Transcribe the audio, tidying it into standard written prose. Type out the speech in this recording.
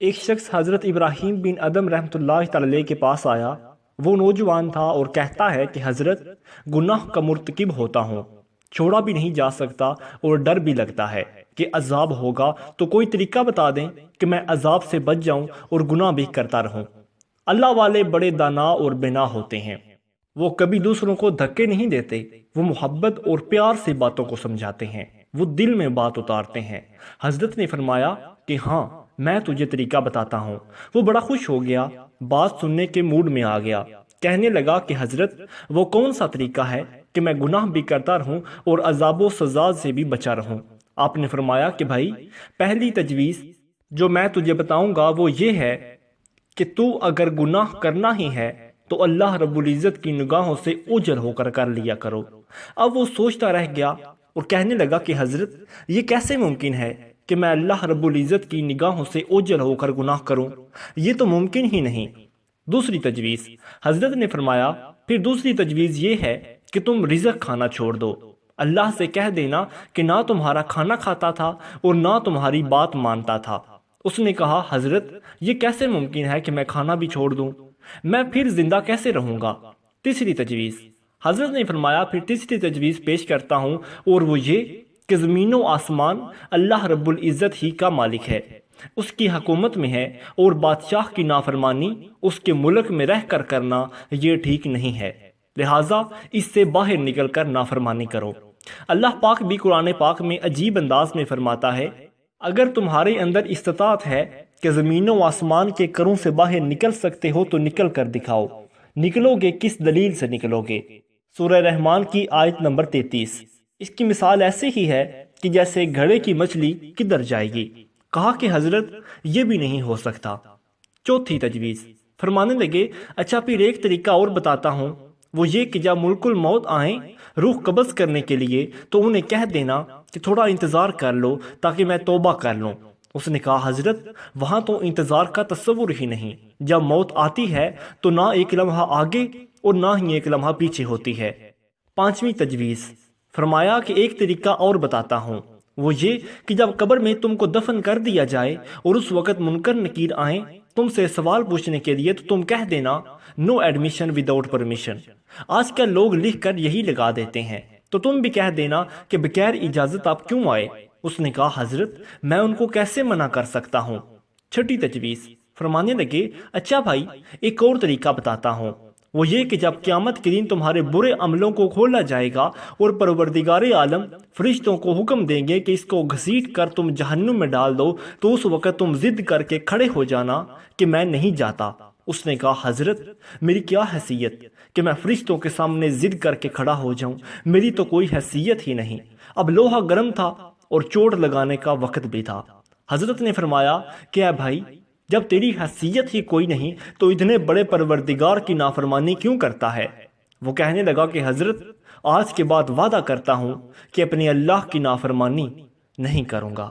ایک شخص حضرت ابراہیم بن ادم رحمۃ اللہ تعالی علیہ کے پاس آیا۔ وہ نوجوان تھا اور کہتا ہے کہ حضرت، گناہ کا مرتکب ہوتا ہوں، چھوڑا بھی نہیں جا سکتا اور ڈر بھی لگتا ہے کہ عذاب ہوگا، تو کوئی طریقہ بتا دیں کہ میں عذاب سے بچ جاؤں اور گناہ بھی کرتا رہوں۔ اللہ والے بڑے دانا اور بنا ہوتے ہیں، وہ کبھی دوسروں کو دھکے نہیں دیتے، وہ محبت اور پیار سے باتوں کو سمجھاتے ہیں، وہ دل میں بات اتارتے ہیں۔ حضرت نے فرمایا کہ ہاں، میں تجھے طریقہ بتاتا ہوں۔ وہ بڑا خوش ہو گیا، بات سننے کے موڈ میں آ گیا، کہنے لگا کہ حضرت، وہ کون سا طریقہ ہے کہ میں گناہ بھی کرتا رہوں اور عذاب و سزا سے بھی بچا رہوں؟ آپ نے فرمایا کہ بھائی، پہلی تجویز جو میں تجھے بتاؤں گا وہ یہ ہے کہ تو اگر گناہ کرنا ہی ہے تو اللہ رب العزت کی نگاہوں سے اوجھل ہو کر لیا کرو۔ اب وہ سوچتا رہ گیا اور کہنے لگا کہ حضرت، یہ کیسے ممکن ہے کہ میں اللہ رب العزت کی نگاہوں سے اوجھل ہو کر گناہ کروں؟ یہ تو ممکن ہی نہیں۔ دوسری تجویز، حضرت نے فرمایا، پھر دوسری تجویز یہ ہے کہ تم رزق کھانا چھوڑ دو، اللہ سے کہہ دینا کہ نہ تمہارا کھانا کھاتا تھا اور نہ تمہاری بات مانتا تھا۔ اس نے کہا، حضرت، یہ کیسے ممکن ہے کہ میں کھانا بھی چھوڑ دوں؟ میں پھر زندہ کیسے رہوں گا؟ تیسری تجویز، حضرت نے فرمایا، پھر تیسری تجویز پیش کرتا ہوں، اور وہ یہ کہ زمین و آسمان اللہ رب العزت ہی کا مالک ہے، اس کی حکومت میں ہے، اور بادشاہ کی نافرمانی اس کے ملک میں رہ کر کرنا یہ ٹھیک نہیں ہے، لہٰذا اس سے باہر نکل کر نافرمانی کرو۔ اللہ پاک بھی قرآن پاک میں عجیب انداز میں فرماتا ہے، اگر تمہارے اندر استطاعت ہے کہ زمین و آسمان کے کروں سے باہر نکل سکتے ہو تو نکل کر دکھاؤ۔ نکلو گے کس دلیل سے نکلو گے؟ سورہ رحمان کی آیت نمبر 33۔ اس کی مثال ایسے ہی ہے کہ جیسے گھڑے کی مچھلی کدھر جائے گی؟ کہا کہ حضرت، یہ بھی نہیں ہو سکتا۔ چوتھی تجویز، فرمانے لگے، اچھا پھر ایک طریقہ اور بتاتا ہوں، وہ یہ کہ جب ملک الموت آئیں روح قبض کرنے کے لیے تو انہیں کہہ دینا کہ تھوڑا انتظار کر لو تاکہ میں توبہ کر لوں۔ اس نے کہا، حضرت، وہاں تو انتظار کا تصور ہی نہیں، جب موت آتی ہے تو نہ ایک لمحہ آگے اور نہ ہی ایک لمحہ پیچھے ہوتی ہے۔ پانچویں تجویز، فرمایا کہ ایک طریقہ اور بتاتا ہوں، وہ یہ کہ جب قبر میں تم کو دفن کر دیا جائے اور اس وقت منکر نکیر آئیں تم سے سوال پوچھنے کے لیے تو تم کہہ دینا، نو ایڈمیشن وداؤٹ پرمیشن۔ آج کل لوگ لکھ کر یہی لگا دیتے ہیں، تو تم بھی کہہ دینا کہ بغیر اجازت آپ کیوں آئے؟ اس نے کہا، حضرت، میں ان کو کیسے منع کر سکتا ہوں؟ چھٹی تجویز، فرمانے لگے، اچھا بھائی، ایک اور طریقہ بتاتا ہوں، وہ یہ کہ جب قیامت کے دن تمہارے برے عملوں کو کھولا جائے گا اور پروردگار عالم فرشتوں کو حکم دیں گے کہ اس کو گھسیٹ کر تم جہنم میں ڈال دو، تو اس وقت تم ضد کر کے کھڑے ہو جانا کہ میں نہیں جاتا۔ اس نے کہا، حضرت، میری کیا حیثیت کہ میں فرشتوں کے سامنے ضد کر کے کھڑا ہو جاؤں؟ میری تو کوئی حیثیت ہی نہیں۔ اب لوہا گرم تھا اور چوٹ لگانے کا وقت بھی تھا۔ حضرت نے فرمایا کہ اے بھائی، جب تیری حیثیت ہی کوئی نہیں تو اتنے بڑے پروردگار کی نافرمانی کیوں کرتا ہے؟ وہ کہنے لگا کہ حضرت، آج کے بعد وعدہ کرتا ہوں کہ اپنے اللہ کی نافرمانی نہیں کروں گا۔